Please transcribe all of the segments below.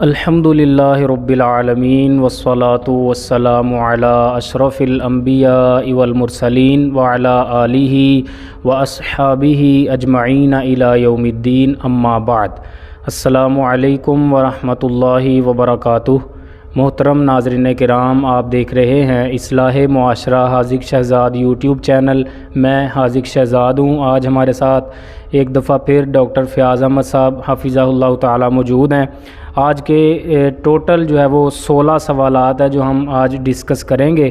الحمدللہ رب العالمین والصلاة والسلام علی اشرف الانبیاء والمرسلین وعلی آلہ واصحابہ اجمعین الی یوم الدین اما بعد۔ السلام علیکم ورحمۃ اللہ وبرکاتہ۔ محترم ناظرین کرام، آپ دیکھ رہے ہیں اصلاح معاشرہ حاذق شہزاد یوٹیوب چینل۔ میں حاذق شہزاد ہوں۔ آج ہمارے ساتھ ایک دفعہ پھر ڈاکٹر فیاض احمد صاحب حفظہ اللہ تعالی موجود ہیں۔ آج کے ٹوٹل جو ہے وہ 16 سوالات ہیں جو ہم آج ڈسکس کریں گے،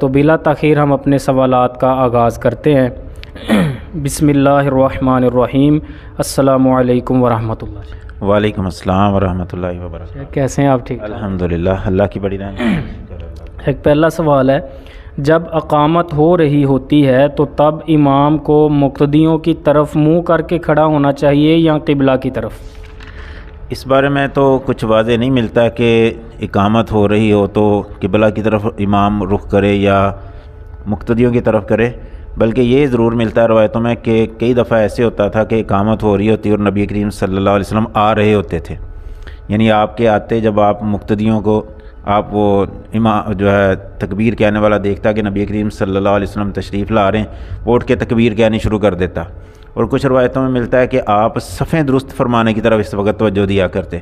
تو بلا تاخیر ہم اپنے سوالات کا آغاز کرتے ہیں۔ بسم اللہ الرحمن الرحیم۔ السلام علیکم ورحمۃ اللہ۔ وعلیکم السلام ورحمۃ اللہ وبرکاتہ۔ کیسے ہیں آپ؟ ٹھیک؟ الحمدللہ، اللہ کی بڑی رحمت۔ ایک پہلا سوال ہے، جب اقامت ہو رہی ہوتی ہے تو تب امام کو مقتدیوں کی طرف منہ کر کے کھڑا ہونا چاہیے یا قبلہ کی طرف؟ اس بارے میں تو کچھ واضح نہیں ملتا کہ اقامت ہو رہی ہو تو قبلہ کی طرف امام رخ کرے یا مقتدیوں کی طرف کرے، بلکہ یہ ضرور ملتا ہے روایتوں میں کہ کئی دفعہ ایسے ہوتا تھا کہ اقامت ہو رہی ہوتی اور نبی کریم صلی اللہ علیہ وسلم آ رہے ہوتے تھے، یعنی آپ کے آتے جب آپ مقتدیوں کو آپ وہ امام جو ہے تکبیر کہنے والا دیکھتا کہ نبی کریم صلی اللہ علیہ وسلم تشریف لا رہے ہیں، وہ اٹھ کے تکبیر کہنی شروع کر دیتا۔ اور کچھ روایتوں میں ملتا ہے کہ آپ صفیں درست فرمانے کی طرف اس وقت توجہ دیا کرتے،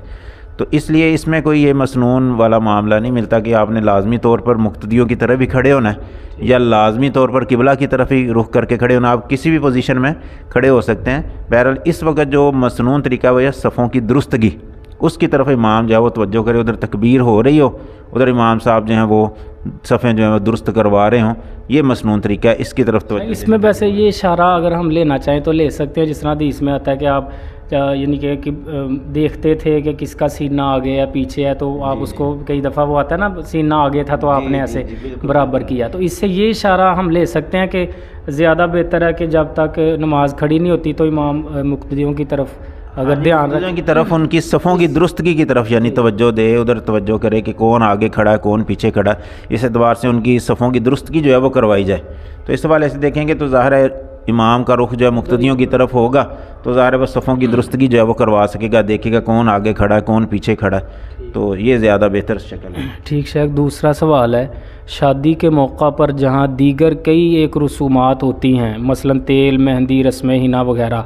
تو اس لیے اس میں کوئی یہ مسنون والا معاملہ نہیں ملتا کہ آپ نے لازمی طور پر مقتدیوں کی طرف ہی کھڑے ہونا ہے یا لازمی طور پر قبلہ کی طرف ہی رخ کر کے کھڑے ہونا، آپ کسی بھی پوزیشن میں کھڑے ہو سکتے ہیں۔ بہرحال اس وقت جو مسنون طریقہ وہ ہے صفوں کی درستگی، اس کی طرف امام جو ہے وہ توجہ کرے، ادھر تکبیر ہو رہی ہو، ادھر امام صاحب جو ہیں وہ صفیں جو ہیں وہ درست کروا رہے ہوں، یہ مسنون طریقہ ہے، اس کی طرف توجہ۔ اس میں ویسے یہ اشارہ اگر ہم لینا چاہیں تو لے سکتے ہیں، جس طرح حدیث میں آتا ہے کہ آپ یعنی کہ دیکھتے تھے کہ کس کا سینہ آگے ہے پیچھے ہے، تو آپ اس کو کئی دفعہ وہ آتا ہے نا سینہ آگے تھا تو آپ نے ایسے برابر کیا، تو اس سے یہ اشارہ ہم لے سکتے ہیں کہ زیادہ بہتر ہے کہ جب تک نماز کھڑی نہیں ہوتی تو امام مقتدیوں کی طرف اگر دھیان کی طرف ان کی صفوں کی درستگی کی طرف یعنی توجہ دے، ادھر توجہ کرے کہ کون آگے کھڑا ہے کون پیچھے کھڑا ہے، اس اعتبار سے ان کی صفوں کی درستگی جو ہے وہ کروائی جائے۔ تو اس حوالے سے دیکھیں گے تو ظاہر ہے امام کا رخ جو ہے مقتدیوں کی طرف ہوگا تو ظاہر ہے وہ صفوں کی درستگی جو ہے وہ کروا سکے گا، دیکھے گا کون آگے کھڑا ہے کون پیچھے کھڑا ہے، تو یہ زیادہ بہتر شکل ہے۔ ٹھیک شیخ، دوسرا سوال ہے، شادی کے موقع پر جہاں دیگر کئی ایک رسومات ہوتی ہیں، مثلا تیل، مہندی، رسم حنا وغیرہ،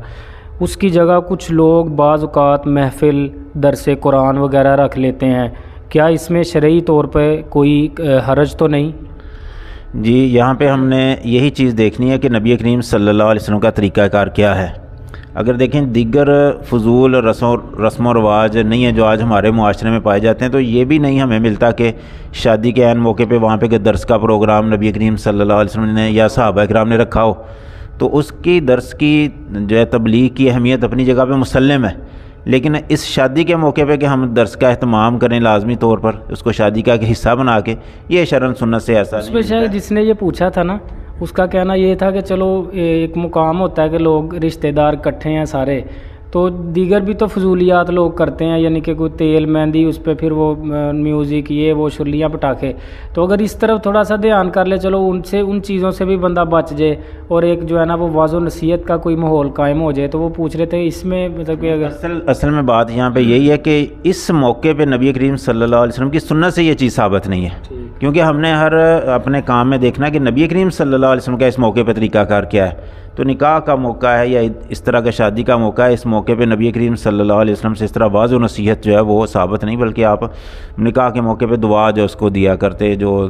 اس کی جگہ کچھ لوگ بعض اوقات محفل، درس قرآن وغیرہ رکھ لیتے ہیں، کیا اس میں شرعی طور پہ کوئی حرج تو نہیں؟ جی، یہاں پہ ہم نے یہی چیز دیکھنی ہے کہ نبی کریم صلی اللہ علیہ وسلم کا طریقہ کار کیا ہے۔ اگر دیکھیں دیگر فضول رسم و رواج نہیں ہیں جو آج ہمارے معاشرے میں پائے جاتے ہیں، تو یہ بھی نہیں ہمیں ملتا کہ شادی کے عین موقع پہ وہاں پہ درس کا پروگرام نبی کریم صلی اللہ علیہ وسلم نے یا صحابہ کرام نے رکھا ہو، تو اس کی درس کی جو ہے تبلیغ کی اہمیت اپنی جگہ پہ مسلم ہے، لیکن اس شادی کے موقع پہ کہ ہم درس کا اہتمام کریں لازمی طور پر اس کو شادی کا حصہ بنا کے، یہ شرعاً سنت سے ایسا نہیں ہے۔ شاید جس نے یہ پوچھا تھا نا، اس کا کہنا یہ تھا کہ چلو ایک مقام ہوتا ہے کہ لوگ رشتہ دار اکٹھے ہیں سارے، تو دیگر بھی تو فضولیات لوگ کرتے ہیں، یعنی کہ کوئی تیل مہندی، اس پہ پھر وہ میوزک، یہ وہ شرلیاں پٹاخے، تو اگر اس طرف تھوڑا سا دھیان کر لے، چلو ان چیزوں سے بھی بندہ بچ جائے اور ایک جو ہے نا وہ واضح نصیحت کا کوئی ماحول قائم ہو جائے، تو وہ پوچھ رہے تھے اس میں مطلب کہ اصل میں بات یہاں پہ یہی ہے کہ اس موقع پہ نبی کریم صلی اللہ علیہ وسلم کی سنت سے یہ چیز ثابت نہیں ہے، کیونکہ ہم نے ہر اپنے کام میں دیکھنا کہ نبی کریم صلی اللہ علیہ وسلم کا اس موقع پہ طریقہ کار کیا ہے۔ تو نکاح کا موقع ہے یا اس طرح کا شادی کا موقع ہے، اس موقع پہ نبی کریم صلی اللہ علیہ وسلم سے اس طرح واضح و نصیحت جو ہے وہ ثابت نہیں، بلکہ آپ نکاح کے موقع پہ دعا جو اس کو دیا کرتے، جو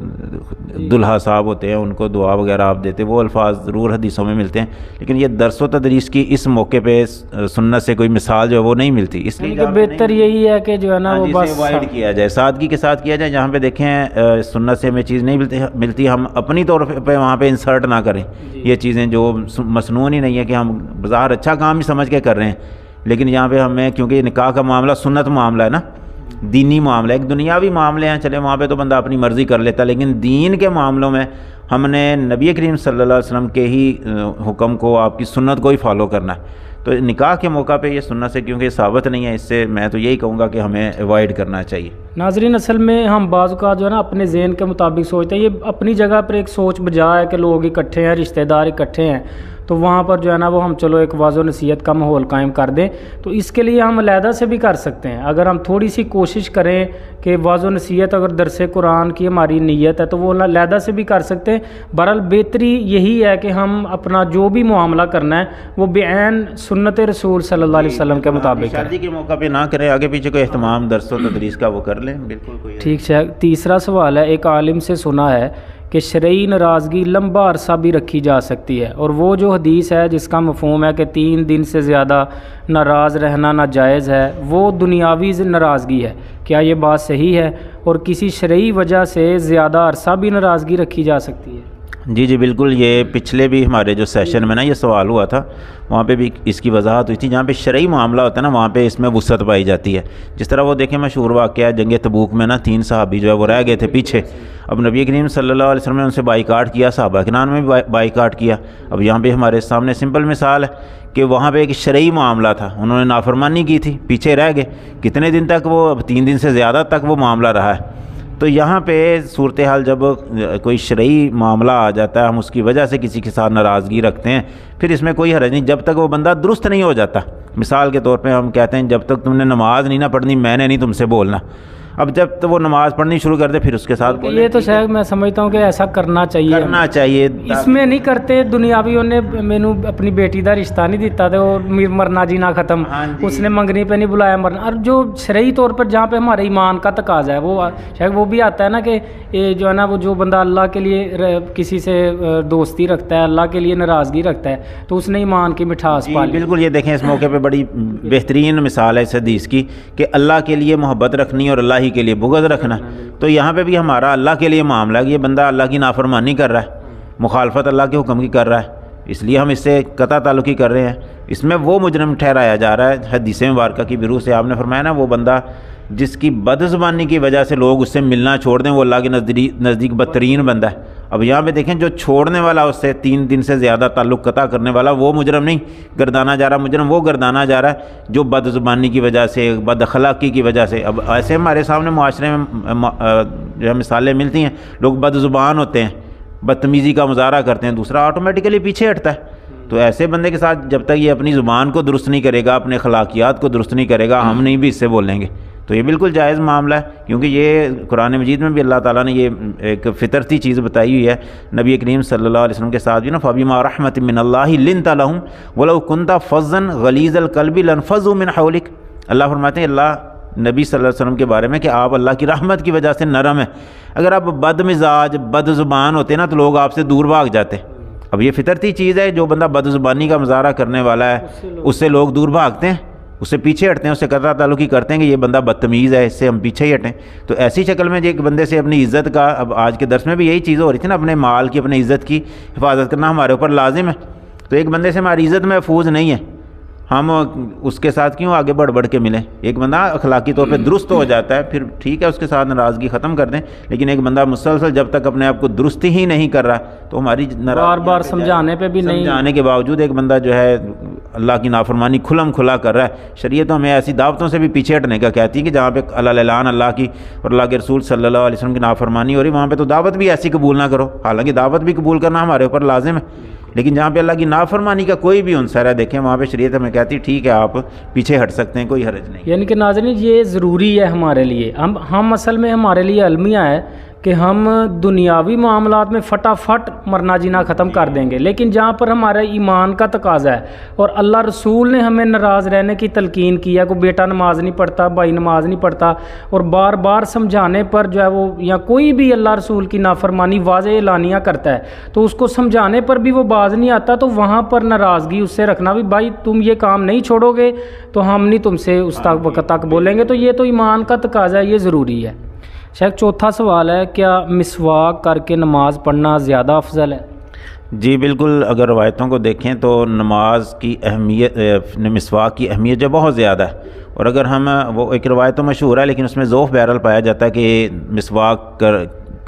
دلہا صاحب ہوتے ہیں ان کو دعا وغیرہ آپ دیتے، وہ الفاظ ضرور حدیثوں میں ملتے ہیں، لیکن یہ درس و تدریس کی اس موقع پہ سنت سے کوئی مثال جو ہے وہ نہیں ملتی، اس لیے بہتر یہی ہے کہ جو ہے نا وہ بس اوائڈ کیا جائے، سادگی کے ساتھ کیا جائے۔ جہاں پہ دیکھیں سنت سے ہمیں چیز نہیں ملتی، ہم اپنی طور پہ وہاں پہ انسرٹ نہ کریں یہ چیزیں جو مسنون ہی نہیں ہے کہ ہم بظاہر اچھا کام ہی سمجھ کے کر رہے ہیں، لیکن یہاں پہ ہمیں کیونکہ یہ نکاح کا معاملہ سنت معاملہ ہے نا، دینی معاملہ ہے، ایک دنیاوی معاملے ہیں چلے وہاں پہ تو بندہ اپنی مرضی کر لیتا، لیکن دین کے معاملوں میں ہم نے نبی کریم صلی اللہ علیہ وسلم کے ہی حکم کو، آپ کی سنت کو ہی فالو کرنا ہے۔ تو نکاح کے موقع پہ یہ سنت سے کیونکہ ثابت نہیں ہے، اس سے میں تو یہی کہوں گا کہ ہمیں اوائڈ کرنا چاہیے۔ ناظرین، اصل میں ہم بعض اوقات جو ہے نا اپنے ذہن کے مطابق سوچتے ہیں، یہ اپنی جگہ پر ایک سوچ بجا ہے کہ لوگ اکٹھے ہیں، رشتہ دار اکٹھے ہیں، تو وہاں پر جو ہے نا وہ ہم چلو ایک واضح نصیحت کا ماحول قائم کر دیں، تو اس کے لیے ہم علیحدہ سے بھی کر سکتے ہیں۔ اگر ہم تھوڑی سی کوشش کریں کہ واضح نصیحت اگر درس قرآن کی ہماری نیت ہے تو وہ علیحدہ سے بھی کر سکتے ہیں۔ بہرحال بہتری یہی ہے کہ ہم اپنا جو بھی معاملہ کرنا ہے وہ بعین سنت رسول صلی اللہ علیہ وسلم کے مطابق کریں، شادی کے موقع پہ نہ کریں، آگے پیچھے کوئی اہتمام درس و تدریس کا وہ کر لیں، بالکل کوئی۔ ٹھیک ہے۔ تیسرا سوال ہے، ایک عالم سے سنا ہے کہ شرعی ناراضگی لمبا عرصہ بھی رکھی جا سکتی ہے، اور وہ جو حدیث ہے جس کا مفہوم ہے کہ 3 دن سے زیادہ ناراض رہنا ناجائز ہے، وہ دنیاوی ناراضگی ہے، کیا یہ بات صحیح ہے؟ اور کسی شرعی وجہ سے زیادہ عرصہ بھی ناراضگی رکھی جا سکتی ہے؟ جی بالکل، یہ پچھلے بھی ہمارے جو سیشن میں نا یہ سوال ہوا تھا، وہاں پہ بھی اس کی وضاحت ہوئی تھی۔ جہاں پہ شرعی معاملہ ہوتا ہے نا وہاں پہ اس میں وسعت پائی جاتی ہے۔ جس طرح وہ دیکھیں مشہور واقعہ ہے جنگ تبوک میں نا 3 صحابی جو ہے وہ رہ گئے تھے پیچھے، اب نبی کریم صلی اللہ علیہ وسلم نے ان سے بائیکاٹ کیا، صحابہ کرام میں بھی بائیکاٹ کیا۔ اب یہاں پہ ہمارے سامنے سمپل مثال ہے کہ وہاں پہ ایک شرعی معاملہ تھا، انہوں نے نافرمانی کی تھی، پیچھے رہ گئے، کتنے دن تک وہ، اب 3 دن سے زیادہ تک وہ معاملہ رہا ہے۔ تو یہاں پہ صورتحال جب کوئی شرعی معاملہ آ جاتا ہے، ہم اس کی وجہ سے کسی کے ساتھ ناراضگی رکھتے ہیں، پھر اس میں کوئی حرج نہیں جب تک وہ بندہ درست نہیں ہو جاتا۔ مثال کے طور پہ ہم کہتے ہیں جب تک تم نے نماز نہیں نہ پڑھنی میں نے نہیں تم سے بولنا، اب جب تو وہ نماز پڑھنی شروع کر دے پھر اس کے ساتھ بولیں۔ یہ تو شاید میں سمجھتا ہوں کہ ایسا کرنا چاہیے، اس میں نہیں کرتے۔ دنیاویوں نے مینوں اپنی بیٹی دا رشتہ نہیں دیتا تھا، اور مرنا جینا ختم، اس نے منگنی پہ نہیں بلایا مرنا۔ اور جو شرعی طور پر جہاں پہ ہمارے ایمان کا تقاضا ہے وہ شاید وہ بھی آتا ہے نا کہ جو ہے نا وہ جو بندہ اللہ کے لیے کسی سے دوستی رکھتا ہے، اللہ کے لیے ناراضگی رکھتا ہے، تو اس نے ایمان کی مٹھاس پا لی۔ بالکل، یہ دیکھیں اس موقع پہ بڑی بہترین مثال ہے اس حدیث کی کہ اللہ کے لیے محبت رکھنی اور اللہ ہی کے لیے بغض رکھنا۔ تو یہاں پہ بھی ہمارا اللہ کے لیے معاملہ ہے کہ یہ بندہ اللہ کی نافرمانی کر رہا ہے، مخالفت اللہ کے حکم کی کر رہا ہے، اس لیے ہم اس سے قطع تعلقی کر رہے ہیں، اس میں وہ مجرم ٹھہرایا جا رہا ہے۔ حدیث مبارکہ کی بروح سے آپ نے فرمایا نا وہ بندہ جس کی بدزبانی کی وجہ سے لوگ اس سے ملنا چھوڑ دیں وہ اللہ کے نزدیک بدترین بندہ ہے۔ اب یہاں پہ دیکھیں جو چھوڑنے والا اس سے 3 دن سے زیادہ تعلق قطع کرنے والا وہ مجرم نہیں گردانا جا رہا، مجرم وہ گردانا جا رہا ہے جو بدزبانی کی وجہ سے، بد اخلاقی کی وجہ سے۔ اب ایسے ہمارے سامنے معاشرے میں جو مثالیں ملتی ہیں، لوگ بدزبان ہوتے ہیں، بدتمیزی کا مظاہرہ کرتے ہیں، دوسرا آٹومیٹیکلی پیچھے ہٹتا ہے۔ تو ایسے بندے کے ساتھ جب تک یہ اپنی زبان کو درست نہیں کرے گا، اپنے اخلاقیات کو درست نہیں کرے گا، ہم نہیں بھی اس سے بولیں گے، تو یہ بالکل جائز معاملہ ہے، کیونکہ یہ قرآن مجید میں بھی اللہ تعالیٰ نے یہ ایک فطرتی چیز بتائی ہوئی ہے۔ نبی کریم صلی اللہ علیہ وسلم کے ساتھ بھی نا فَبِمَا رَحْمَةٍ مِّنَ اللَّهِ لِنْتَ لَهُمْ وَلَوْ كُنْتَ فَظًّا غَلِيظَ الْقَلْبِ لَانفَضُّوا مِنْ حَوْلِكَ۔ اللہ فرماتے ہیں اللہ نبی صلی اللہ علیہ وسلم کے بارے میں کہ آپ اللہ کی رحمت کی وجہ سے نرم ہیں، اگر آپ بد مزاج بد زبان ہوتے نا تو لوگ آپ سے دور بھاگ جاتے۔ اب یہ فطرتی چیز ہے، جو بندہ بد زبانی کا مظاہرہ کرنے والا ہے اس سے لوگ دور بھاگتے ہیں، اس سے پیچھے ہٹتے ہیں، اس سے قطع تعلقی کرتے ہیں کہ یہ بندہ بدتمیز ہے، اس سے ہم پیچھے ہی ہٹیں۔ تو ایسی شکل میں ایک بندے سے اپنی عزت کا، اب آج کے درس میں بھی یہی چیز ہو رہی تھی نا، اپنے مال کی اپنی عزت کی حفاظت کرنا ہمارے اوپر لازم ہے۔ تو ایک بندے سے ہماری عزت محفوظ نہیں ہے، ہم اس کے ساتھ کیوں آگے بڑھ کے ملیں؟ ایک بندہ اخلاقی طور پہ درست ہو جاتا ہے پھر ٹھیک ہے، اس کے ساتھ ناراضگی ختم کر دیں، لیکن ایک بندہ مسلسل جب تک اپنے آپ کو درست ہی نہیں کر رہا تو ہماری بار بار سمجھانے پہ بھی نہیں، سمجھانے کے باوجود ایک بندہ جو ہے اللہ کی نافرمانی کھلم کھلا کر رہا ہے۔ شریعت ہمیں ایسی دعوتوں سے بھی پیچھے ہٹنے کا کہتی ہے کہ جہاں پہ اعلان اللہ کی اور اللہ کے رسول صلی اللہ علیہ وسلم کی نافرمانی ہو رہی، وہاں پہ تو دعوت بھی ایسی قبول نہ کرو، حالانکہ دعوت بھی قبول کرنا ہمارے اوپر لازم ہے، لیکن جہاں پہ اللہ کی نافرمانی کا کوئی بھی عنصر ہے دیکھیں وہاں پہ شریعت ہمیں کہتی ہے ٹھیک ہے آپ پیچھے ہٹ سکتے ہیں، کوئی حرج نہیں۔ یعنی کہ ناظرین یہ ضروری ہے ہمارے لیے، ہم اصل میں ہمارے لیے المیہ ہے کہ ہم دنیاوی معاملات میں فٹافٹ مرنا جینا ختم کر دیں گے، لیکن جہاں پر ہمارا ایمان کا تقاضا ہے اور اللہ رسول نے ہمیں ناراض رہنے کی تلقین کی ہے، کوئی بیٹا نماز نہیں پڑھتا، بھائی نماز نہیں پڑھتا، اور بار بار سمجھانے پر جو ہے وہ یا کوئی بھی اللہ رسول کی نافرمانی واضح اعلانیہ کرتا ہے تو اس کو سمجھانے پر بھی وہ باز نہیں آتا، تو وہاں پر ناراضگی اس سے رکھنا بھی، بھائی تم یہ کام نہیں چھوڑو گے تو ہم نہیں تم سے اس وقت تک بولیں گے، تو یہ تو ایمان کا تقاضا ہے، یہ ضروری ہے۔ شیخ چوتھا سوال ہے، کیا مسواک کر کے نماز پڑھنا زیادہ افضل ہے؟ جی بالکل، اگر روایتوں کو دیکھیں تو نماز کی اہمیت، مسواک کی اہمیت جو بہت زیادہ ہے، اور اگر ہم وہ ایک روایت تو مشہور ہے لیکن اس میں ذوف بہرحال پایا جاتا ہے کہ مسواک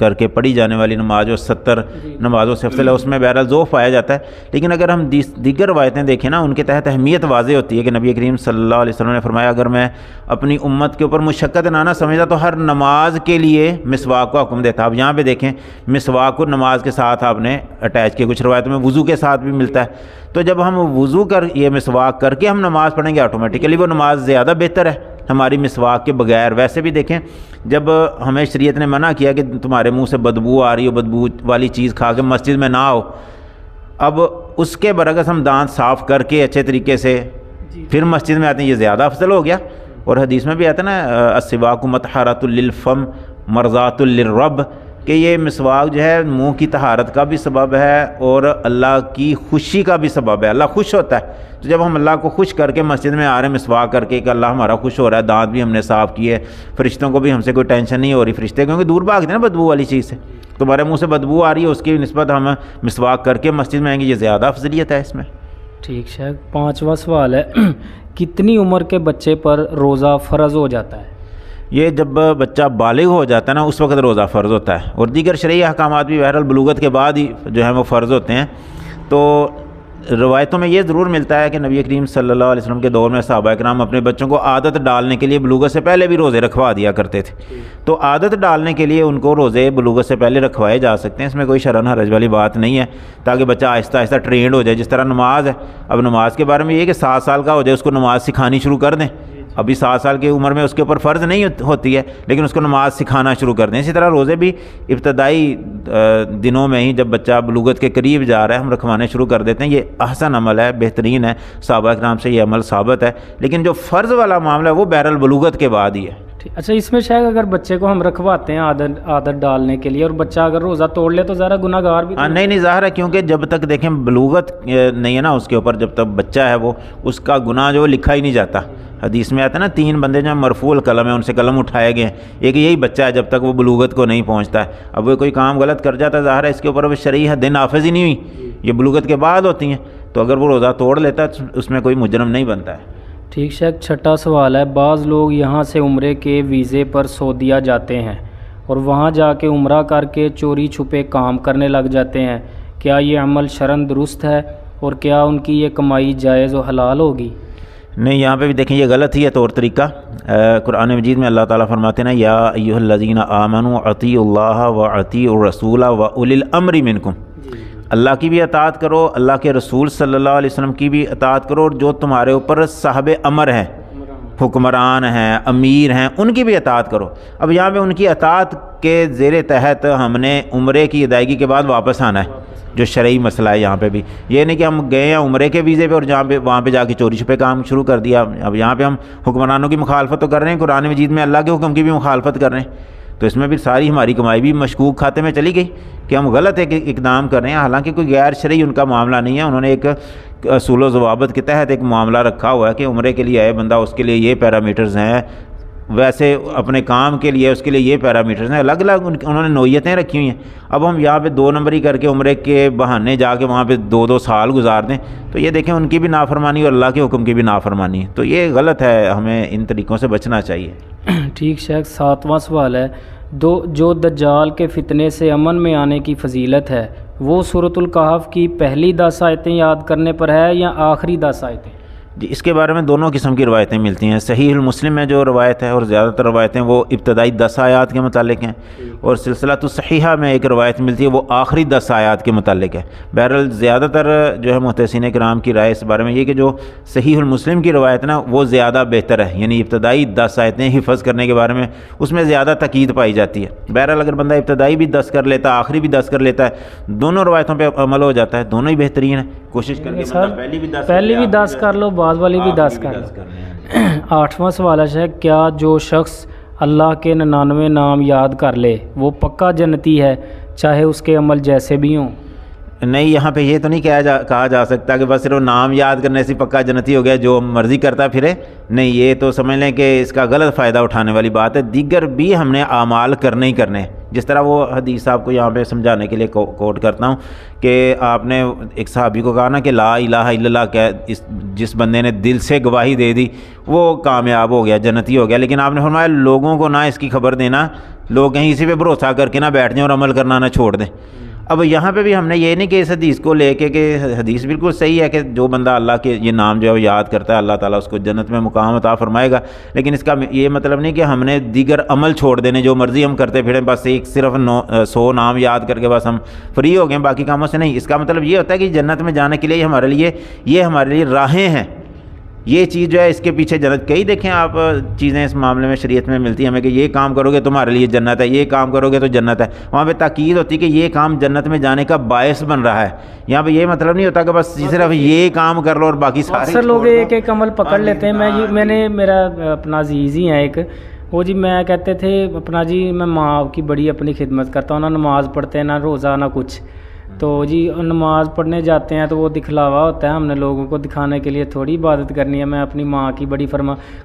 کر کے پڑھی جانے والی نماز جو 70 نمازوں سے افضل ہے، اس میں بہرحال ذوف پایا جاتا ہے. لیکن اگر ہم دیگر روایتیں دیکھیں نا، ان کے تحت اہمیت واضح ہوتی ہے کہ نبی کریم صلی اللہ علیہ وسلم نے فرمایا اگر میں اپنی امت کے اوپر مشقت نہ سمجھتا تو ہر نماز کے لیے مسواک کا حکم دیتا. اب یہاں پہ دیکھیں مسواک کو نماز کے ساتھ آپ نے اٹیچ کیا. کچھ روایتوں میں وضو کے ساتھ بھی ملتا ہے. تو جب ہم وضو کر یہ مسواک کر کے ہم نماز پڑھیں گے آٹومیٹیکلی وہ نماز زیادہ بہتر ہے ہماری مسواک کے بغیر. ویسے بھی دیکھیں جب ہمیں شریعت نے منع کیا کہ تمہارے منہ سے بدبو آ رہی ہو، بدبو والی چیز کھا کے مسجد میں نہ آؤ، اب اس کے برعکس ہم دانت صاف کر کے اچھے طریقے سے پھر مسجد میں آتے ہیں، یہ زیادہ افضل ہو گیا. اور حدیث میں بھی آتا ہے نا السواک مطہرۃ للفم مرضات للرب، کہ یہ مسواک جو ہے منہ کی طہارت کا بھی سبب ہے اور اللہ کی خوشی کا بھی سبب ہے. اللہ خوش ہوتا ہے. تو جب ہم اللہ کو خوش کر کے مسجد میں آ رہے ہیں مسواک کر کے کہ اللہ ہمارا خوش ہو رہا ہے، دانت بھی ہم نے صاف کیے، فرشتوں کو بھی ہم سے کوئی ٹینشن نہیں ہو رہی، فرشتے کیونکہ دور بھاگتے ہیں نا بدبو والی چیز سے، تمہارے منہ سے بدبو آ رہی ہے اس کی نسبت ہم مسواک کر کے مسجد میں آئیں گے، یہ زیادہ افضلیت ہے اس میں. ٹھیک شیخ، 5واں سوال ہے کتنی عمر کے بچے پر روزہ فرض ہو جاتا ہے؟ یہ جب بچہ بالغ ہو جاتا ہے نا اس وقت روزہ فرض ہوتا ہے، اور دیگر شرعی احکامات بھی بہرحال بلوغت کے بعد ہی جو ہیں وہ فرض ہوتے ہیں. تو روایتوں میں یہ ضرور ملتا ہے کہ نبی کریم صلی اللہ علیہ وسلم کے دور میں صحابہ کرام اپنے بچوں کو عادت ڈالنے کے لیے بلوغت سے پہلے بھی روزے رکھوا دیا کرتے تھے. تو عادت ڈالنے کے لیے ان کو روزے بلوغت سے پہلے رکھوائے جا سکتے ہیں، اس میں کوئی شرعاً حرج والی بات نہیں ہے، تاکہ بچہ آہستہ آہستہ ٹرینڈ ہو جائے. جس طرح نماز ہے، اب نماز کے بارے میں یہ ہے کہ 7 سال کا ہو جائے اس کو نماز سکھانی شروع کر دیں. ابھی 7 سال کی عمر میں اس کے اوپر فرض نہیں ہوتی ہے، لیکن اس کو نماز سکھانا شروع کر دیں. اسی طرح روزے بھی ابتدائی دنوں میں ہی جب بچہ بلوغت کے قریب جا رہا ہے ہم رکھوانے شروع کر دیتے ہیں. یہ احسن عمل ہے، بہترین ہے، صحابہ کرام سے یہ عمل ثابت ہے. لیکن جو فرض والا معاملہ ہے وہ بہرحال بلوغت کے بعد ہی ہے. اچھا، اس میں شاید اگر بچے کو ہم رکھواتے ہیں عادت ڈالنے کے لیے اور بچہ اگر روزہ توڑ لے تو ذرا گناہ گار بھی نہیں ظاہر ہے، کیونکہ جب تک دیکھیں بلوغت نہیں ہے نا اس کے اوپر، جب تک بچہ ہے وہ اس کا گناہ جو لکھا ہی نہیں جاتا. حدیث میں آتا ہے نا 3 بندے جو مرفوع القلم ہیں ان سے قلم اٹھائے گئے ہیں، ایک یہی بچہ ہے جب تک وہ بلوغت کو نہیں پہنچتا ہے. اب وہ کوئی کام غلط کر جاتا ہے ظاہر ہے اس کے اوپر وہ شرعی حد نافذ ہی نہیں ہوئی، یہ بلوغت کے بعد ہوتی ہیں. تو اگر وہ روزہ توڑ لیتا ہے اس میں کوئی مجرم نہیں بنتا ہے. ٹھیک شیخ، 6واں سوال ہے بعض لوگ یہاں سے عمرے کے ویزے پر سعودیہ جاتے ہیں اور وہاں جا کے عمرہ کر کے چوری چھپے کام کرنے لگ جاتے ہیں، کیا یہ عمل شرعاً درست ہے اور کیا ان کی یہ کمائی جائز و حلال ہوگی؟ نہیں، یہاں پہ بھی دیکھیں یہ غلط ہی ہے طور طریقہ. قرآن مجید میں اللہ تعالیٰ فرماتے ہیں نا یا ایھا الذین آمنوا اطیعوا اللہ واطیعوا الرسول واولی الامر منکم، اللہ کی بھی اطاعت کرو، اللہ کے رسول صلی اللہ علیہ وسلم کی بھی اطاعت کرو، اور جو تمہارے اوپر صاحب امر ہیں، حکمران ہیں، امیر ہیں، ان کی بھی اطاعت کرو. اب یہاں پہ ان کی اطاعت کے زیر تحت ہم نے عمرے کی ادائیگی کے بعد واپس آنا ہے، جو شرعی مسئلہ ہے. یہاں پہ بھی یہ نہیں کہ ہم گئے ہیں عمرے کے ویزے پہ اور وہاں پہ جا کے چوری چھپے کام شروع کر دیا. اب یہاں پہ ہم حکمرانوں کی مخالفت تو کر رہے ہیں، قرآن مجید میں اللہ کے حکم کی بھی مخالفت کر رہے ہیں، تو اس میں بھی ساری ہماری کمائی بھی مشکوک کھاتے میں چلی گئی کہ ہم غلط ایک اقدام کر رہے ہیں. حالانکہ کوئی غیر شرعی ان کا معاملہ نہیں ہے، انہوں نے ایک اصول و ضوابط کے تحت ایک معاملہ رکھا ہوا ہے کہ عمرے کے لیے آئے بندہ اس کے لیے یہ پیرامیٹرز ہیں، ویسے اپنے کام کے لیے اس کے لیے یہ پیرامیٹرز ہیں، الگ الگ انہوں نے نوعیتیں رکھی ہوئی ہیں. اب ہم یہاں پہ 2 نمبری کر کے عمرے کے بہانے جا کے وہاں پہ 2 سال گزار دیں تو یہ دیکھیں ان کی بھی نافرمانی اور اللہ کے حکم کی بھی نافرمانی ہے. تو یہ غلط ہے، ہمیں ان طریقوں سے بچنا چاہیے. ٹھیک شیخ، 7واں سوال ہے جو دجال کے فتنے سے امن میں آنے کی فضیلت ہے وہ سورۃ الکہف کی پہلی 10 آیتیں یاد کرنے پر ہے یا آخری 10 آیتیں؟ جی اس کے بارے میں دونوں قسم کی روایتیں ملتی ہیں. صحیح المسلم میں جو روایت ہے اور زیادہ تر روایتیں وہ ابتدائی 10 آیات کے متعلق ہیں، اور سلسلۃ الصحیحہ میں ایک روایت ملتی ہے وہ آخری 10 آیات کے متعلق ہے. بہرحال زیادہ تر جو ہے محدثین کرام کی رائے اس بارے میں یہ کہ جو صحیح المسلم کی روایت نا وہ زیادہ بہتر ہے، یعنی ابتدائی 10 آیتیں حفظ کرنے کے بارے میں اس میں زیادہ تاکید پائی جاتی ہے. بہرحال اگر بندہ ابتدائی بھی 10 کر لیتا ہے آخری بھی 10 کر لیتا ہے، دونوں روایتوں پہ عمل ہو جاتا ہے، دونوں ہی بہترین ہیں. کوشش کر کے پہلی بھی 10 کر لو، بعد والی بھی 10 کر لو. 8واں سوال ہے کیا جو شخص اللہ کے 99 نام یاد کر لے وہ پکا جنتی ہے چاہے اس کے عمل جیسے بھی ہوں؟ نہیں، یہاں پہ یہ تو نہیں کہا جا سکتا کہ بس صرف نام یاد کرنے سے پکا جنتی ہو گیا جو مرضی کرتا پھرے. نہیں، یہ تو سمجھ لیں کہ اس کا غلط فائدہ اٹھانے والی بات ہے. دیگر بھی ہم نے اعمال کرنے ہی کرنے، جس طرح وہ حدیث آپ کو یہاں پہ سمجھانے کے لیے کوٹ کرتا ہوں کہ آپ نے ایک صحابی کو کہا نا کہ لا الہ الا اللہ کہ جس بندے نے دل سے گواہی دے دی وہ کامیاب ہو گیا، جنتی ہو گیا. لیکن آپ نے فرمایا لوگوں کو نہ اس کی خبر دینا لوگ کہیں اسی پہ بھروسہ کر کے نہ بیٹھ جائیں اور عمل کرنا نہ چھوڑ دیں۔ اب یہاں پہ بھی ہم نے یہ نہیں کہ اس حدیث کو لے کے کہ حدیث بالکل صحیح ہے کہ جو بندہ اللہ کے یہ نام جو ہے وہ یاد کرتا ہے اللہ تعالیٰ اس کو جنت میں مقام عطا فرمائے گا، لیکن اس کا یہ مطلب نہیں کہ ہم نے دیگر عمل چھوڑ دینے، جو مرضی ہم کرتے پھریں، بس ایک صرف 100 نام یاد کر کے بس ہم فری ہو گئے باقی کاموں سے نہیں۔ اس کا مطلب یہ ہوتا ہے کہ جنت میں جانے کے لیے یہ ہمارے لیے راہیں ہیں، یہ چیز جو ہے اس کے پیچھے جنت، کئی دیکھیں آپ چیزیں اس معاملے میں شریعت میں ملتی ہیں ہمیں کہ یہ کام کرو گے تمہارے لیے جنت ہے، یہ کام کرو گے تو جنت ہے، وہاں پہ تاکید ہوتی ہے کہ یہ کام جنت میں جانے کا باعث بن رہا ہے۔ یہاں پہ یہ مطلب نہیں ہوتا کہ بس صرف یہ کام کر لو اور باقی سارے اکثر لوگ ایک ایک عمل پکڑ لیتے ہیں۔ میں نے میرا اپنا عزیز ہی ہے ایک، وہ جی میں کہتے تھے اپنا جی میں ماں کی بڑی اپنی خدمت کرتا ہوں، نہ نماز پڑھتے ہیں نہ روزہ نہ کچھ، تو جی نماز پڑھنے جاتے ہیں تو وہ دکھلاوا ہوتا ہے، ہم نے لوگوں کو دکھانے کے لیے تھوڑی عبادت کرنی ہے۔ میں اپنی ماں کی بڑی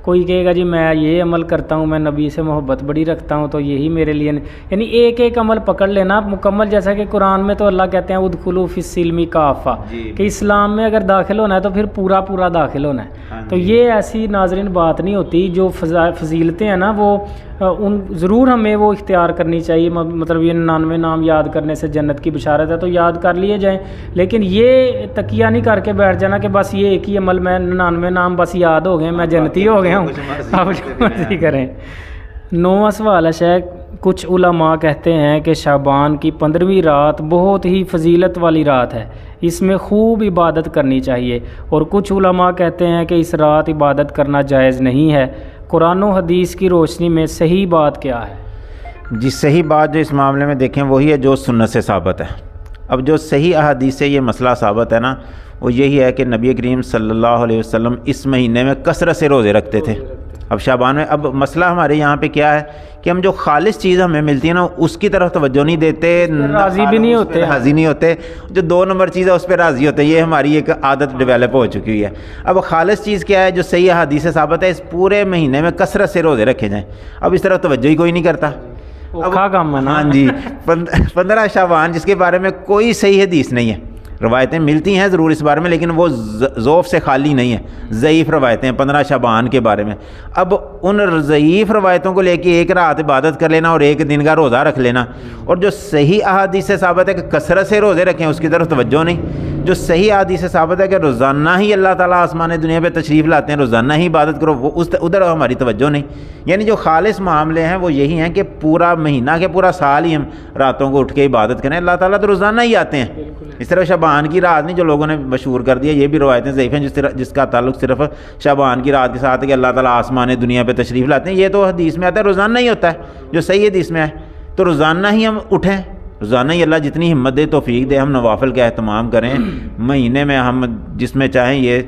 کوئی کہے گا جی میں یہ عمل کرتا ہوں، میں نبی سے محبت بڑی رکھتا ہوں تو یہی میرے لیے، یعنی ایک ایک عمل پکڑ لینا مکمل، جیسا کہ قرآن میں تو اللہ کہتے ہیں ادخلوا فی السلم کافہ، کہ اسلام میں اگر داخل ہونا ہے تو پھر پورا داخل ہونا ہے۔ تو یہ ایسی ناظرین بات نہیں ہوتی، جو فضیلتیں ہیں نا وہ ضرور ہمیں وہ اختیار کرنی چاہیے، مطلب یہ 99 نام یاد کرنے سے جنت کی بشارت ہے تو یاد کر لیے جائیں، لیکن یہ تکیہ نہیں کر کے بیٹھ جانا کہ بس یہ ایک ہی عمل میں 99 نام بس یاد ہو گئے میں جنتی ہو گیا ہوں، آپ جو مرضی کریں۔ 9واں سوال ہے شیخ، کچھ علماء کہتے ہیں کہ شعبان کی 15ویں رات بہت ہی فضیلت والی رات ہے، اس میں خوب عبادت کرنی چاہیے، اور کچھ علماء کہتے ہیں کہ اس رات عبادت کرنا جائز نہیں ہے، قرآن و حدیث کی روشنی میں صحیح بات کیا ہے؟ جی صحیح بات جو اس معاملے میں دیکھیں وہی ہے جو سنت سے ثابت ہے۔ اب جو صحیح احادیث سے یہ مسئلہ ثابت ہے نا، وہ یہی ہے کہ نبی کریم صلی اللہ علیہ وسلم اس مہینے میں کثرت سے روزے رکھتے تھے۔ اب شعبان میں اب مسئلہ ہمارے یہاں پہ کیا ہے کہ ہم جو خالص چیز ہمیں ملتی ہے نا اس کی طرف توجہ نہیں دیتے، راضی بھی نہیں ہوتے، راضی نہیں ہوتے، جو 2 نمبر چیز ہے اس پہ راضی ہوتے ہیں، یہ ہماری ایک عادت ڈیولپ ہو چکی ہوئی ہے۔ اب خالص چیز کیا ہے جو صحیح احادیث سے ثابت ہے، اس پورے مہینے میں کثرت سے روزے رکھے جائیں۔ اب اس طرف توجہ ہی کوئی نہیں کرتا، ہاں جی 15 شعبان جس کے بارے میں کوئی صحیح حدیث نہیں ہے، روایتیں ملتی ہیں ضرور اس بارے میں لیکن وہ ضعف سے خالی نہیں ہے، ضعیف روایتیں 15 شعبان کے بارے میں۔ اب ان ضعیف روایتوں کو لے کے ایک رات عبادت کر لینا اور ایک دن کا روزہ رکھ لینا، اور جو صحیح احادیث سے ثابت ہے کہ کثرت سے روزے رکھیں اس کی طرف توجہ نہیں۔ جو صحیح احادیث سے ثابت ہے کہ روزانہ ہی اللہ تعالیٰ آسمان دنیا پہ تشریف لاتے ہیں، روزانہ ہی عبادت کرو، وہ ادھر ہماری توجہ نہیں۔ یعنی جو خالص معاملے ہیں وہ یہی ہیں کہ پورا مہینہ کے پورا سال ہی ہم راتوں کو اٹھ کے عبادت کریں، اللہ تعالیٰ تو روزانہ ہی آتے ہیں۔ اس طرح شعبان کی رات نہیں جو لوگوں نے مشہور کر دیا، یہ بھی روایتیں ضعیف ہیں جس کا تعلق صرف شعبان کی رات کے ساتھ ہے کہ اللہ تعالیٰ آسمان دنیا پہ تشریف لاتے ہیں، یہ تو حدیث میں آتا ہے روزانہ ہی ہوتا ہے، جو صحیح حدیث میں ہے۔ تو روزانہ ہی ہم اٹھیں، روزانہ ہی اللہ جتنی ہمت دے توفیق دے ہم نوافل کا اہتمام کریں، مہینے میں ہم جس میں چاہیں، یہ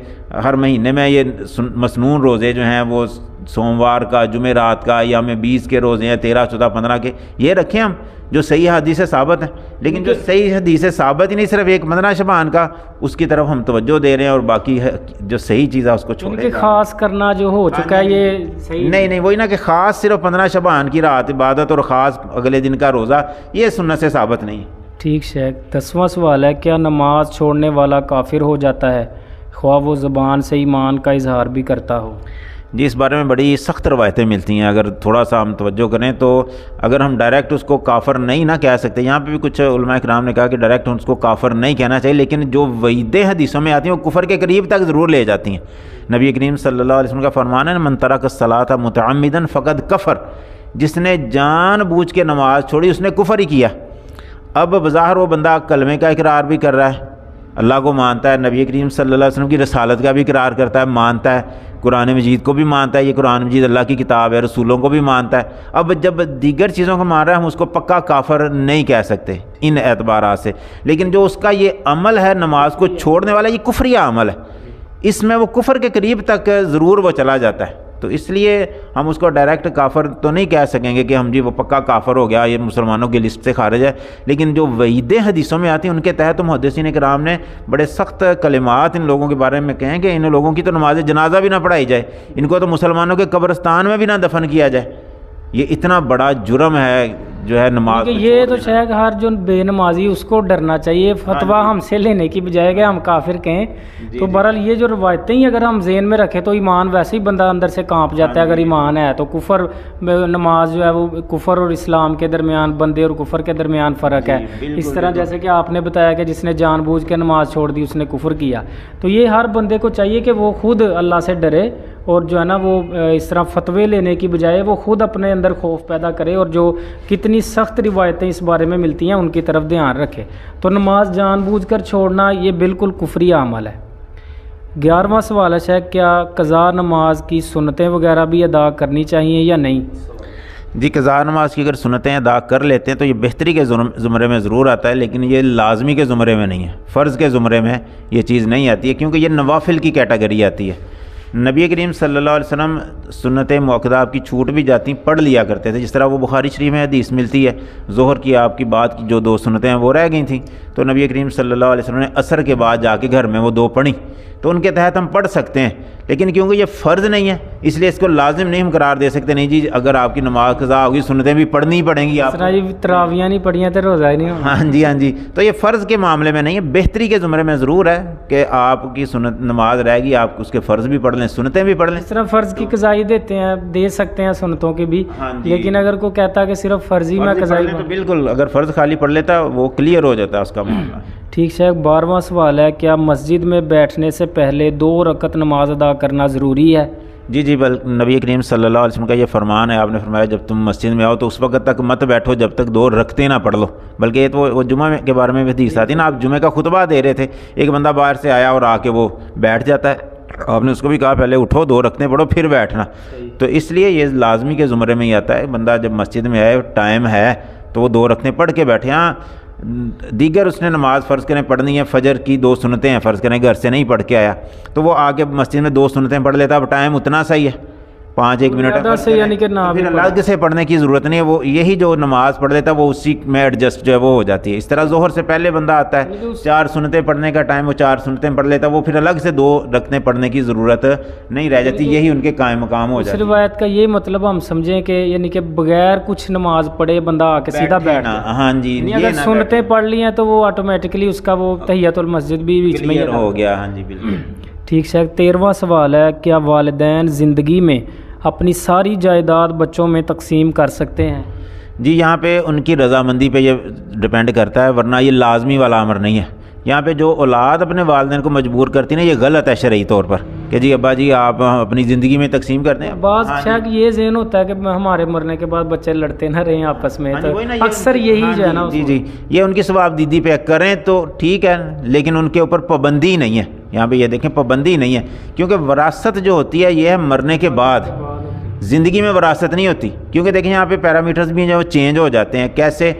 ہر مہینے میں یہ مسنون روزے جو ہیں وہ سوموار کا، جمعرات کا، یا میں 20 کے روزے ہیں، 13 14 15 کے، یہ رکھیں ہم جو صحیح حدیث سے ثابت ہیں۔ لیکن جو صحیح حدیث سے ثابت ہی نہیں، صرف ایک 15 شعبان کا، اس کی طرف ہم توجہ دے رہے ہیں اور باقی جو صحیح چیز ہے اس کو چھوڑیں کہ خاص کرنا جو ہو چکا ہے یہ صحیح نہیں وہی نا کہ خاص صرف 15 شعبان کی رات عبادت اور خاص اگلے دن کا روزہ، یہ سنت سے ثابت نہیں۔ ٹھیک شیخ، 10واں سوال ہے، کیا نماز چھوڑنے والا کافر ہو جاتا ہے خواہ وہ زبان سے ایمان کا اظہار بھی کرتا ہو؟ جی اس بارے میں بڑی سخت روایتیں ملتی ہیں، اگر تھوڑا سا ہم توجہ کریں تو اگر ہم ڈائریکٹ اس کو کافر نہیں نہ کہہ سکتے، یہاں پہ بھی کچھ علماء کرام نے کہا کہ ڈائریکٹ اس کو کافر نہیں کہنا چاہیے، لیکن جو وعیدیں حدیثوں میں آتی ہیں وہ کفر کے قریب تک ضرور لے جاتی ہیں۔ نبی کریم صلی اللہ علیہ وسلم کا فرمان ہے من ترک الصلاۃ متعمدا فقد کفر، جس نے جان بوجھ کے نماز چھوڑی اس نے کفر ہی کیا۔ اب بظاہر وہ بندہ کلمے کا اقرار بھی کر رہا ہے، اللہ کو مانتا ہے، نبی کریم صلی اللہ علیہ وسلم کی رسالت کا بھی اقرار کرتا ہے، مانتا ہے، قرآن مجید کو بھی مانتا ہے، یہ قرآن مجید اللہ کی کتاب ہے، رسولوں کو بھی مانتا ہے۔ اب جب دیگر چیزوں کو مان رہا ہے ہم اس کو پکا کافر نہیں کہہ سکتے ان اعتبارات سے، لیکن جو اس کا یہ عمل ہے نماز کو چھوڑنے والا، یہ کفریہ عمل ہے، اس میں وہ کفر کے قریب تک ضرور وہ چلا جاتا ہے، تو اس لیے ہم اس کو ڈائریکٹ کافر تو نہیں کہہ سکیں گے کہ ہم جی وہ پکا کافر ہو گیا، یہ مسلمانوں کی لسٹ سے خارج ہے، لیکن جو وعیدیں حدیثوں میں آتی ہیں ان کے تحت محدثین کرام نے بڑے سخت کلمات ان لوگوں کے بارے میں کہیں کہ ان لوگوں کی تو نماز جنازہ بھی نہ پڑھائی جائے، ان کو تو مسلمانوں کے قبرستان میں بھی نہ دفن کیا جائے۔ یہ اتنا بڑا جرم ہے جو ہے نماز کہ یہ تو شاید ہر جو بے نمازی اس کو ڈرنا چاہیے فتویٰ ہم سے لینے کی بجائے کہ ہم کافر کہیں. تو بہرحال یہ جو روایتیں ہی اگر ہم ذہن میں رکھیں تو ایمان ویسے ہی بندہ اندر سے کانپ جاتا ہے. اگر ایمان ہے تو کفر نماز جو ہے وہ کفر اور اسلام کے درمیان، بندے اور کفر کے درمیان فرق ہے. اس طرح جیسے کہ آپ نے بتایا کہ جس نے جان بوجھ کے نماز چھوڑ دی اس نے کفر کیا. تو یہ ہر بندے کو چاہیے کہ وہ خود اللہ سے ڈرے اور جو ہے نا وہ اس طرح فتوے لینے کی بجائے وہ خود اپنے اندر خوف پیدا کرے اور جو کتنی سخت روایتیں اس بارے میں ملتی ہیں ان کی طرف دھیان رکھے. تو نماز جان بوجھ کر چھوڑنا یہ بالکل کفری عمل ہے. 11واں سوال ہے شیخ، کیا قضا نماز کی سنتیں وغیرہ بھی ادا کرنی چاہیے یا نہیں؟ جی قضا نماز کی اگر سنتیں ادا کر لیتے ہیں تو یہ بہتری کے زمرے میں ضرور آتا ہے، لیکن یہ لازمی کے زمرے میں نہیں ہے، فرض کے زمرے میں یہ چیز نہیں آتی ہے، کیونکہ یہ نوافل کی کیٹیگری آتی ہے. نبی کریم صلی اللہ علیہ وسلم سنت مؤکدہ آپ کی چھوٹ بھی جاتی پڑھ لیا کرتے تھے. جس طرح وہ بخاری شریف میں حدیث ملتی ہے ظہر کی آپ کی بعد کی جو 2 سنتیں ہیں وہ رہ گئی تھیں، تو نبی کریم صلی اللہ علیہ وسلم نے عصر کے بعد جا کے گھر میں وہ 2 پڑھیں. تو ان کے تحت ہم پڑھ سکتے ہیں، لیکن کیونکہ یہ فرض نہیں ہے اس لیے اس کو لازم نہیں ہم قرار دے سکتے. نہیں جی اگر آپ کی نماز قضا ہوگی سنتیں بھی پڑھنی ہی پڑیں گی. آپ تراویاں نہیں پڑھیاں تو روزہ ہی نہیں ہونا. ہاں جی تو یہ فرض کے معاملے میں نہیں ہے، بہتری کے زمرے میں ضرور ہے کہ آپ کی سنت نماز رہے گی آپ اس کے فرض بھی پڑھ لیں سنتیں بھی پڑھ لیں. اس طرح فرض کی قضائی دیتے ہیں، دے سکتے ہیں سنتوں کی بھی، لیکن اگر کوئی کہتا کہ صرف فرضی میں قضائی تو بالکل اگر فرض خالی پڑھ لیتا وہ کلیئر ہو جاتا اس کا معاملہ. ٹھیک شیخ. 12واں سوال ہے، کیا مسجد میں بیٹھنے سے پہلے 2 رکعت نماز ادا کرنا ضروری ہے؟ جی نبی کریم صلی اللہ علیہ وسلم کا یہ فرمان ہے، آپ نے فرمایا جب تم مسجد میں آؤ تو اس وقت تک مت بیٹھو جب تک 2 رکعتیں نہ پڑھ لو. بلکہ یہ تو وہ جمعہ کے بارے میں بھی حدیث آتی ہے نا، آپ جمعہ کا خطبہ دے رہے تھے، ایک بندہ باہر سے آیا اور آ کے وہ بیٹھ جاتا ہے، آپ نے اس کو بھی کہا پہلے اٹھو 2 رکعتیں پڑھو پھر بیٹھنا. تو اس لیے یہ لازمی کے زمرے میں ہی آتا ہے، بندہ جب مسجد میں آئے ٹائم ہے تو وہ 2 رکعتیں پڑھ کے بیٹھے. ہاں دیگر اس نے نماز فرض کریں پڑھنی ہے، فجر کی 2 سنتیں ہیں فرض کریں گھر سے نہیں پڑھ کے آیا تو وہ آ کے مسجد میں 2 سنتیں پڑھ لیتا. اب ٹائم اتنا سا ہی ہے 5-1 منٹ سے، یعنی کہ پھر الگ سے پڑھنے کی ضرورت نہیں ہے. وہ یہی جو نماز پڑھ لیتا ہے وہ اسی میں ایڈجسٹ جو ہے وہ ہو جاتی ہے. اس طرح ظہر سے پہلے بندہ آتا ہے 4 سنتیں پڑھنے کا ٹائم، وہ 4 سنتیں پڑھ لیتا ہے، وہ پھر الگ سے 2 رکعتیں پڑھنے کی ضرورت نہیں رہ جاتی. یہی ان کے قائم مقام ہو جاتی ہے. اس روایت کا یہ مطلب ہم سمجھیں کہ یعنی کہ بغیر کچھ نماز پڑھے بندہ آ کے سیدھا بیٹھنا. ہاں جی اگر سنتیں پڑھ لی ہیں تو وہ آٹومیٹکلی اس کا وہ تحیۃ المسجد بھی بیچ میں ہو گیا. ہاں جی بالکل ٹھیک شیخ. 13واں سوال ہے، کیا والدین زندگی میں اپنی ساری جائیداد بچوں میں تقسیم کر سکتے ہیں؟ جی یہاں پہ ان کی رضامندی پہ یہ ڈپینڈ کرتا ہے، ورنہ یہ لازمی والا امر نہیں ہے. یہاں پہ جو اولاد اپنے والدین کو مجبور کرتی ہے نا، یہ غلط ہے شرعی طور پر کہ جی ابا جی آپ اپنی زندگی میں تقسیم کرتے ہیں. بعض شاید یہ ذہن ہوتا ہے کہ ہمارے مرنے کے بعد بچے لڑتے نہ رہیں آپس میں، تو اکثر یہی جو ہے نا. جی یہ ان کی ثواب دیدی پہ کریں تو ٹھیک ہے، لیکن ان کے اوپر پابندی نہیں ہے. یہاں پہ یہ دیکھیں پابندی نہیں ہے، کیونکہ وراثت جو ہوتی ہے یہ ہے مرنے کے بعد، زندگی میں وراثت نہیں ہوتی. کیونکہ دیکھیں یہاں پہ پیرامیٹرز بھی جو چینج ہو جاتے ہیں. کیسے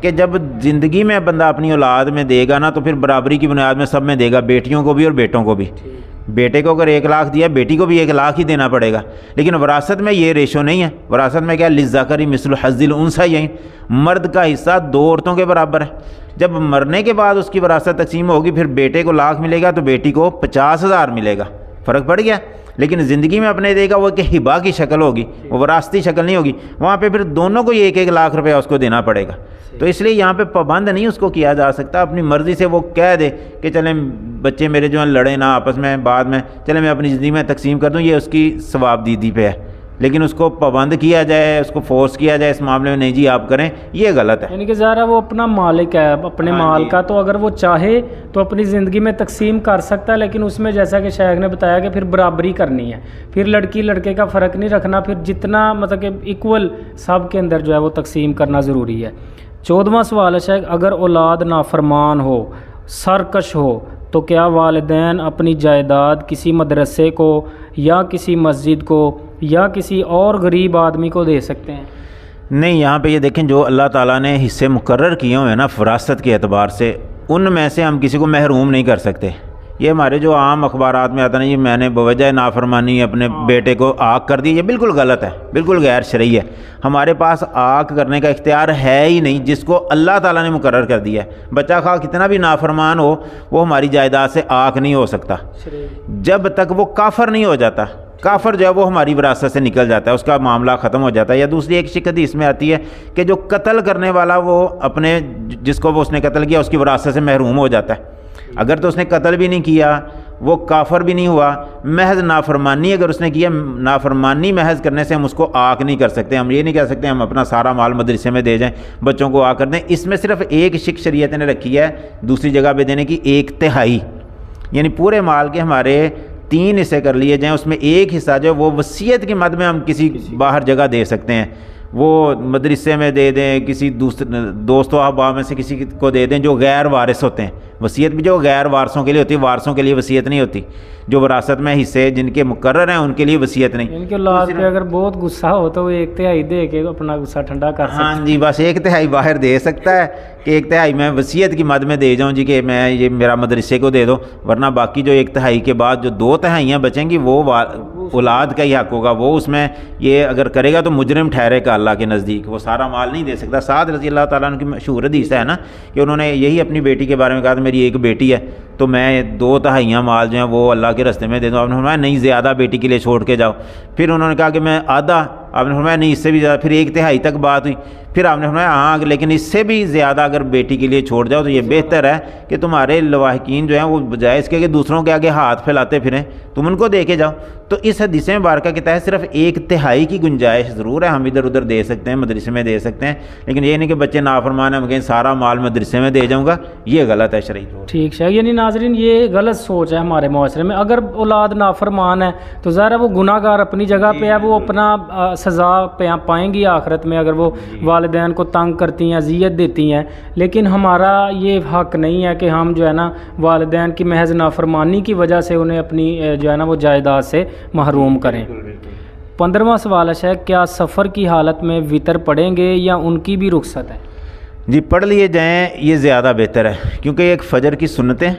کہ جب زندگی میں بندہ اپنی اولاد میں دے گا نا تو پھر برابری کی بنیاد میں سب میں دے گا، بیٹیوں کو بھی اور بیٹوں کو بھی. بیٹے کو اگر 1 لاکھ دیا بیٹی کو بھی 1 لاکھ ہی دینا پڑے گا. لیکن وراثت میں یہ ریشو نہیں ہے. وراثت میں کیا للذکر مثل حظ الانثیین، مرد کا حصہ 2 عورتوں کے برابر ہے. جب مرنے کے بعد اس کی وراثت تقسیم ہوگی پھر بیٹے کو 1,00,000 ملے گا تو بیٹی کو 50,000 ملے گا. فرق پڑ گیا. لیکن زندگی میں اپنے دے گا وہ کہ ہبا کی شکل ہوگی، وہ وراثتی شکل نہیں ہوگی. وہاں پہ پھر دونوں کو یہ 1-1 لاکھ روپیہ اس کو دینا پڑے گا. تو اس لیے یہاں پہ پابند نہیں اس کو کیا جا سکتا. اپنی مرضی سے وہ کہہ دے کہ چلیں بچے میرے جو ہیں لڑیں نہ آپس میں، بعد میں چلیں میں اپنی زندگی میں تقسیم کر دوں، یہ اس کی ثواب دیدی پہ ہے. لیکن اس کو پابند کیا جائے، اس کو فورس کیا جائے اس معاملے میں نہیں جی آپ کریں، یہ غلط ہے. یعنی کہ ظاہر ہے وہ اپنا مالک ہے اپنے مال کا، تو اگر وہ چاہے تو اپنی زندگی میں تقسیم کر سکتا ہے، لیکن اس میں جیسا کہ شیخ نے بتایا کہ پھر برابری کرنی ہے، پھر لڑکی لڑکے کا فرق نہیں رکھنا، پھر جتنا مطلب کہ ایکول سب کے اندر جو ہے وہ تقسیم کرنا ضروری ہے. 14واں سوال ہے شیخ، اگر اولاد نافرمان ہو، سرکش ہو، تو کیا والدین اپنی جائیداد کسی مدرسے کو یا کسی مسجد کو یا کسی اور غریب آدمی کو دے سکتے ہیں؟ نہیں، یہاں پہ یہ دیکھیں جو اللہ تعالیٰ نے حصے مقرر کیے ہوئے ہیں نا فراست کے اعتبار سے، ان میں سے ہم کسی کو محروم نہیں کر سکتے. یہ ہمارے جو عام اخبارات میں آتا ہے یہ میں نے بوجہ نافرمانی اپنے بیٹے کو آگ کر دی، یہ بالکل غلط ہے، بالکل غیر شرعی ہے. ہمارے پاس آگ کرنے کا اختیار ہے ہی نہیں جس کو اللہ تعالیٰ نے مقرر کر دیا ہے. بچہ خواہ کتنا بھی نافرمان ہو وہ ہماری جائیداد سے آگ نہیں ہو سکتا جب تک وہ کافر نہیں ہو جاتا. کافر جو ہے وہ ہماری وراثت سے نکل جاتا ہے، اس کا معاملہ ختم ہو جاتا ہے۔ یا دوسری ایک شک حدیث میں آتی ہے کہ جو قتل کرنے والا وہ اپنے جس کو وہ اس نے قتل کیا اس کی وراثت سے محروم ہو جاتا ہے۔ اگر تو اس نے قتل بھی نہیں کیا، وہ کافر بھی نہیں ہوا، محض نافرمانی اگر اس نے کیا، نافرمانی محض کرنے سے ہم اس کو آگ نہیں کر سکتے۔ ہم یہ نہیں کہہ سکتے ہم اپنا سارا مال مدرسے میں دے جائیں، بچوں کو آگ کر دیں۔ اس میں صرف ایک شک شریعت نے رکھی ہے دوسری جگہ پہ دینے کی، 1/3، یعنی پورے مال کے ہمارے 3 حصے کر لیے جائیں، اس میں ایک حصہ جو وہ وصیت کی مد میں ہم کسی باہر جگہ دے سکتے ہیں، وہ مدرسے میں دے دیں، کسی دوست و احباب میں سے کسی کو دے دیں جو غیر وارث ہوتے ہیں۔ وصیت بھی جو غیر وارثوں کے لیے ہوتی ہے، وارثوں کے لیے وصیت نہیں ہوتی۔ جو وراثت میں حصے جن کے مقرر ہیں ان کے لیے وصیت نہیں۔ ان کے اولاد پہ اگر بہت غصہ ہو تو وہ 1/3 دے کے اپنا غصہ ٹھنڈا کر سکتا ہے۔ ہاں جی، بس 1/3 باہر دے سکتا ہے کہ 1/3 میں وصیت کی مد میں دے جاؤں جی کہ میں یہ میرا مدرسے کو دے دو، ورنہ باقی جو 1/3 کے بعد جو 2/3 بچیں گی وہ اولاد کا ہی حق ہوگا۔ وہ اس میں یہ اگر کرے گا تو مجرم ٹھہرے گا اللہ کے نزدیک، وہ سارا مال نہیں دے سکتا۔ سعد رضی اللہ تعالیٰ عنہ کی مشہور حدیث ہے نا کہ انہوں نے یہی اپنی بیٹی کے بارے میں کہا، میری ایک بیٹی ہے تو میں 2/3 مال جو ہیں وہ اللہ کے راستے میں دے دوں۔ آپ نے فرمایا نہیں، زیادہ بیٹی کے لیے چھوڑ کے جاؤ۔ پھر انہوں نے کہا کہ میں آدھا، آپ نے فرمایا نہیں اس سے بھی زیادہ، پھر 1/3 تک بات ہوئی۔ پھر آپ نے فرمایا ہاں لیکن اس سے بھی زیادہ اگر بیٹی کے لیے چھوڑ جاؤ تو یہ بہتر ہے کہ تمہارے لواحقین جو ہیں وہ بجائے اس کے کہ دوسروں کے آگے ہاتھ پھیلاتے پھریں تم ان کو دے کے جاؤ۔ تو اس حدیث مبارکہ کے تحت صرف 1/3 کی گنجائش ضرور ہے، ہم ادھر ادھر دے سکتے ہیں، مدرسے میں دے سکتے ہیں، لیکن یہ نہیں کہ بچے نافرمان ہیں کہیں سارا مال مدرسے میں دے جاؤں گا، یہ غلط ہے شرعی طور۔ ٹھیک ہے، یعنی ناظرین یہ غلط سوچ ہے ہمارے معاشرے میں۔ اگر اولاد نافرمان ہے تو ظاہر ہے وہ گناہ گار اپنی جگہ پہ ہے، وہ اپنا سزا پائیں گی آخرت میں اگر وہ والدین کو تنگ کرتی ہیں، اذیت دیتی ہیں، لیکن ہمارا یہ حق نہیں ہے کہ ہم جو ہے نا والدین کی محض نافرمانی کی وجہ سے انہیں اپنی جو ہے نا وہ جائیداد سے محروم کریں۔ 15واں سوال ہے، کیا سفر کی حالت میں وطر پڑھیں گے یا ان کی بھی رخصت ہے؟ جی پڑھ لیے جائیں، یہ زیادہ بہتر ہے، کیونکہ ایک فجر کی سنتیں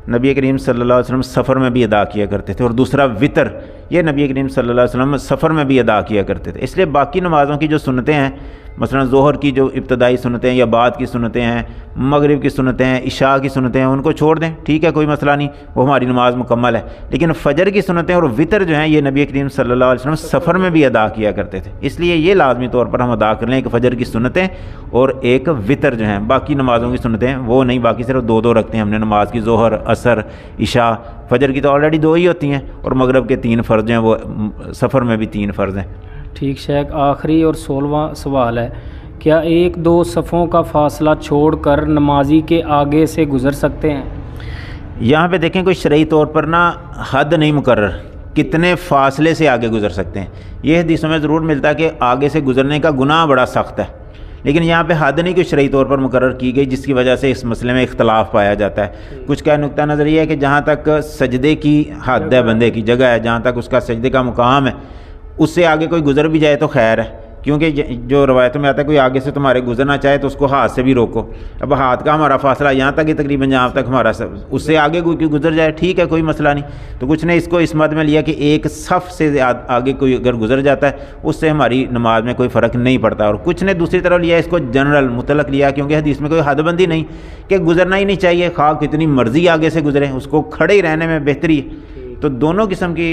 نبی کریم صلی اللہ علیہ وسلم سفر میں بھی ادا کیا کرتے تھے، اور دوسرا وطر یہ نبی کریم صلی اللہ علیہ وسلم سفر میں بھی ادا کیا کرتے تھے۔ اس لیے باقی نمازوں کی جو سنتیں ہیں، مثلا ظہر کی جو ابتدائی سنتیں یا بعد کی سنتیں ہیں، مغرب کی سنتیں ہیں، عشاء کی سنتیں ہیں، ان کو چھوڑ دیں، ٹھیک ہے کوئی مسئلہ نہیں، وہ ہماری نماز مکمل ہے۔ لیکن فجر کی سنتیں اور وطر جو ہیں یہ نبی کریم صلی اللہ علیہ وسلم سفر میں بھی ادا کیا کرتے تھے، اس لیے یہ لازمی طور پر ہم ادا کر لیں، ایک فجر کی سنتیں اور ایک وطر جو ہیں۔ باقی نمازوں کی سنتیں وہ نہیں، باقی صرف 2 رکھتے ہیں ہم نے نماز کی، ظہر، عصر، عشاء۔ فجر کی تو آلریڈی 2 ہی ہوتی ہیں، اور مغرب کے 3 فرض ہیں، وہ سفر میں بھی 3 فرض ہیں۔ ٹھیک شیخ، آخری اور 16واں سوال ہے، کیا 1-2 صفوں کا فاصلہ چھوڑ کر نمازی کے آگے سے گزر سکتے ہیں؟ یہاں پہ دیکھیں کوئی شرعی طور پر نا حد نہیں مقرر، کتنے فاصلے سے آگے گزر سکتے ہیں۔ یہ حدیثوں میں ضرور ملتا ہے کہ آگے سے گزرنے کا گناہ بڑا سخت ہے، لیکن یہاں پہ حد نہیں کوئی شرعی طور پر مقرر کی گئی، جس کی وجہ سے اس مسئلے میں اختلاف پایا جاتا ہے۔ کچھ کا نقطہ نظر یہ ہے کہ جہاں تک سجدے کی حد ہے، بندے کی جگہ ہے، جہاں تک اس کا سجدے کا مقام ہے، اس سے آگے کوئی گزر بھی جائے تو خیر ہے، کیونکہ جو روایتوں میں آتا ہے کوئی آگے سے تمہارے گزرنا چاہے تو اس کو ہاتھ سے بھی روکو۔ اب ہاتھ کا ہمارا فاصلہ یہاں تک ہی تقریباً جہاں تک ہمارا اس سے آگے کوئی گزر جائے ٹھیک ہے، کوئی مسئلہ نہیں۔ تو کچھ نے اس کو اس مد میں لیا کہ ایک صف سے آگے کوئی اگر گزر جاتا ہے اس سے ہماری نماز میں کوئی فرق نہیں پڑتا، اور کچھ نے دوسری طرف لیا اس کو جنرل مطلق لیا، کیونکہ حدیث میں کوئی حد بندی نہیں کہ گزرنا ہی نہیں چاہیے، خواہ کتنی مرضی آگے سے گزرے، اس کو کھڑے ہی رہنے میں بہتری ہے۔ تو دونوں قسم کی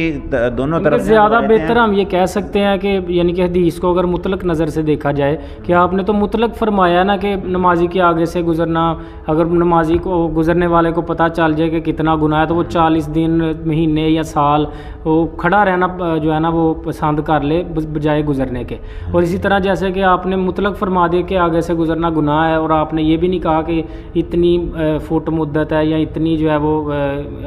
دونوں طرف زیادہ بہتر ہم یہ کہہ سکتے ہیں کہ یعنی کہ حدیث کو اگر مطلق نظر سے دیکھا جائے کہ آپ نے تو مطلق فرمایا نا کہ نمازی کے آگے سے گزرنا، اگر نمازی کو گزرنے والے کو پتہ چل جائے کہ کتنا گناہ ہے تو وہ 40 دن، مہینے یا سال وہ کھڑا رہنا جو ہے نا وہ پسند کر لے بجائے گزرنے کے۔ اور اسی طرح جیسے کہ آپ نے مطلق فرما دیا کہ آگے سے گزرنا گناہ ہے، اور آپ نے یہ بھی نہیں کہا کہ اتنی فٹ مدت ہے یا اتنی جو ہے وہ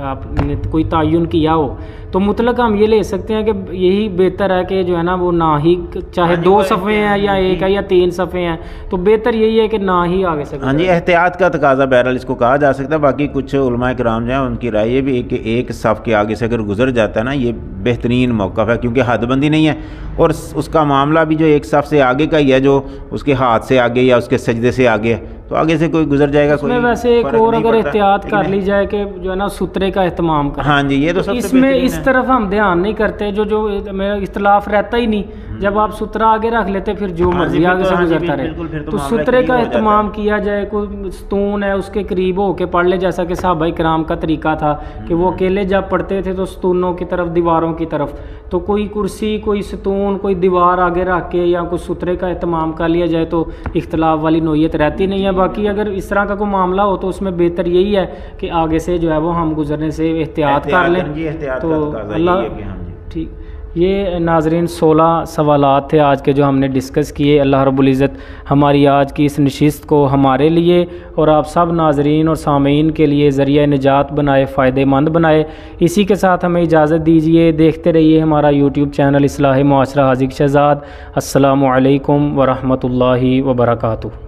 آپ نے کوئی تعین کیا ہو، تو مطلق ہم یہ لے سکتے ہیں کہ یہی بہتر ہے کہ جو ہے نا وہ نہ ہی، چاہے 2 صفحے ہیں یا 1 ہے یا 3 صفحے ہیں، تو بہتر یہی ہے کہ نہ ہی آگے سے۔ ہاں جی، احتیاط کا تقاضا بہرحال اس کو کہا جا سکتا ہے۔ باقی کچھ علماء کرام جو ہیں ان کی رائے یہ بھی ہے کہ ایک صف کے آگے سے اگر گزر جاتا ہے نا یہ بہترین موقف ہے، کیونکہ حد بندی نہیں ہے، اور اس کا معاملہ بھی جو ایک صف سے آگے کا ہی ہے، جو اس کے ہاتھ سے آگے یا اس کے سجدے سے آگے ہے، تو تو آگے سے کوئی گزر جائے گا. اس میں ویسے ایک اور اگر احتیاط کر لی جائے کہ جو ہے نا سترے کا اہتمام کریں. ہاں جی یہ تو سب سے اس میں اس طرف ہم دھیان نہیں کرتے, جو میرا اختلاف رہتا ہی نہیں. جب آپ سترہ آگے رکھ لیتے پھر جو مرضی آگے سے گزرتا رہے. تو سترے کا اہتمام کیا جائے, کوئی ستون ہے اس کے قریب ہو کے پڑھ لے, جیسا کہ صحابہ کرام کا طریقہ تھا کہ وہ اکیلے جب پڑھتے تھے تو ستونوں کی طرف, دیواروں کی طرف. تو کوئی کرسی, کوئی ستون, کوئی دیوار آگے رکھ کے یا کوئی سترے کا اہتمام کر لیا جائے تو اختلاف والی نوعیت رہتی نہیں ہے. باقی اگر اس طرح کا کوئی معاملہ ہو تو اس میں بہتر یہی ہے کہ آگے سے جو ہے وہ ہم گزرنے سے احتیاط کر لیں. تو اللہ ٹھیک. یہ ناظرین 16 سوالات تھے آج کے جو ہم نے ڈسکس کیے. اللہ رب العزت ہماری آج کی اس نشست کو ہمارے لیے اور آپ سب ناظرین اور سامعین کے لیے ذریعہ نجات بنائے, فائدہ مند بنائے. اسی کے ساتھ ہمیں اجازت دیجیے, دیکھتے رہیے ہمارا یوٹیوب چینل اصلاح معاشرہ حاذق شہزاد. السلام علیکم ورحمۃ اللہ وبرکاتہ.